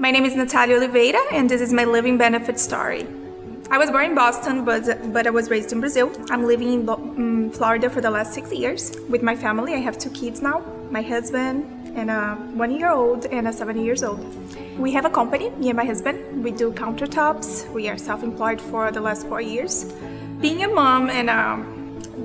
My name is Natalia Oliveira, and this is my living benefit story. I was born in Boston, but I was raised in Brazil. I'm living in Florida for the last 6 years with my family. I have 2 kids now, my husband and a 1-year-old and a 7 years old. We have a company, me and my husband. We do countertops. We are self-employed for the last 4 years. Being a mom and a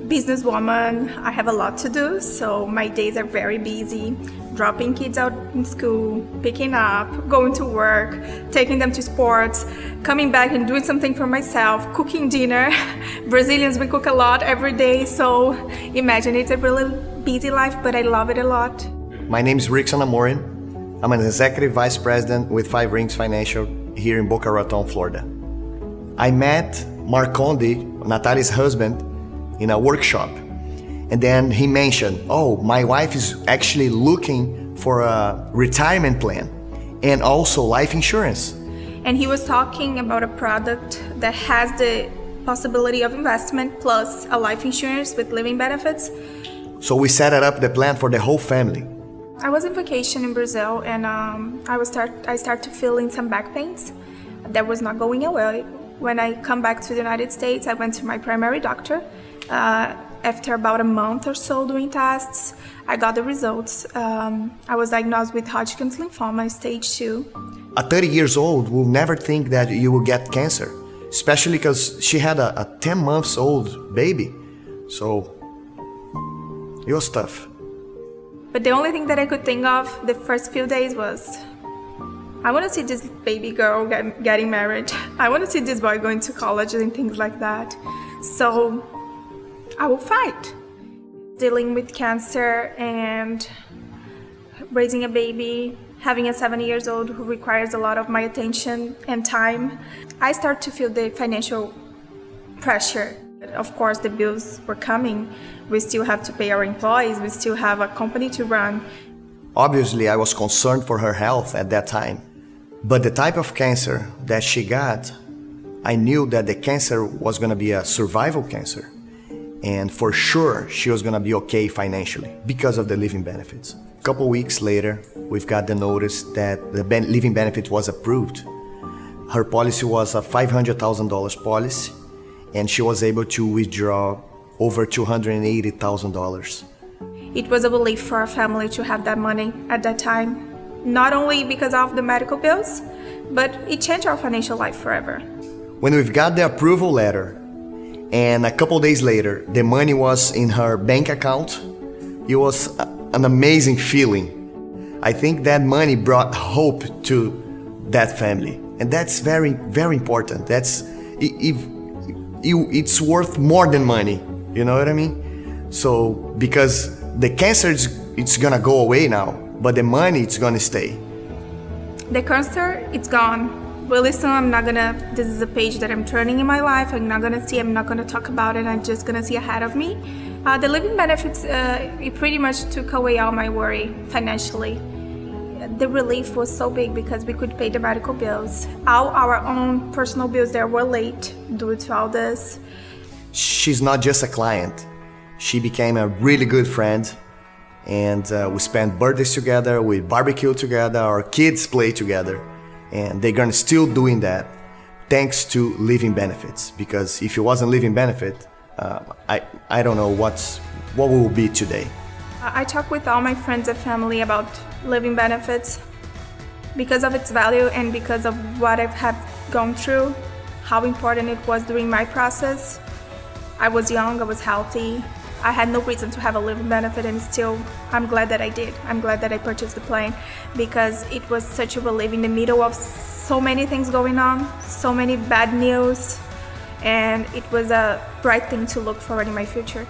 businesswoman, I have a lot to do, so my days are very busy. Dropping kids out in school, picking up, going to work, taking them to sports, coming back and doing something for myself, cooking dinner. Brazilians, we cook a lot every day, so imagine it's a really busy life, but I love it a lot. My name is Rickson Amorin. I'm an executive vice president with 5 Rings Financial here in Boca Raton, Florida. I met Marcondi, Natalia's husband, in a workshop. And then he mentioned, my wife is actually looking for a retirement plan and also life insurance. And he was talking about a product that has the possibility of investment plus a life insurance with living benefits. So we set up the plan for the whole family. I was on vacation in Brazil and I started feeling some back pains that was not going away. When I come back to the United States, I went to my primary doctor. After about a month or so doing tests, I got the results. I was diagnosed with Hodgkins lymphoma, stage 2. A 30 years old will never think that you will get cancer, especially because she had a 10 months old baby. So it was tough. But the only thing that I could think of the first few days was, I want to see this baby girl getting married. I want to see this boy going to college and things like that. So I will fight. Dealing with cancer and raising a baby, having a 7 years old who requires a lot of my attention and time, I start to feel the financial pressure. Of course, the bills were coming. We still have to pay our employees. We still have a company to run. Obviously, I was concerned for her health at that time. But the type of cancer that she got, I knew that the cancer was going to be a survival cancer. And for sure, she was going to be okay financially because of the living benefits. A couple weeks later, we've got the notice that the living benefit was approved. Her policy was a $500,000 policy, and she was able to withdraw over $280,000. It was a relief for our family to have that money at that time. Not only because of the medical bills, but it changed our financial life forever. When we've got the approval letter, and a couple days later, the money was in her bank account, it was an amazing feeling. I think that money brought hope to that family. And that's very, very important. It's worth more than money, you know what I mean? So, because the cancer, it's gonna go away now, but the money, it's gonna stay. The cancer, it's gone. Really soon, this is a page that I'm turning in my life. I'm not gonna talk about it. I'm just gonna see ahead of me. The living benefits, it pretty much took away all my worry financially. The relief was so big because we could pay the medical bills. All our own personal bills that were late due to all this. She's not just a client. She became a really good friend. And we spent birthdays together, we barbecue together, our kids play together. And they're gonna still doing that thanks to living benefits. Because if it wasn't living benefit, I don't know what we will be today. I talk with all my friends and family about living benefits because of its value and because of what I've gone through, how important it was during my process. I was young, I was healthy. I had no reason to have a living benefit, and still, I'm glad that I did. I'm glad that I purchased the plan because it was such a relief in the middle of so many things going on, so many bad news, and it was a bright thing to look forward in my future.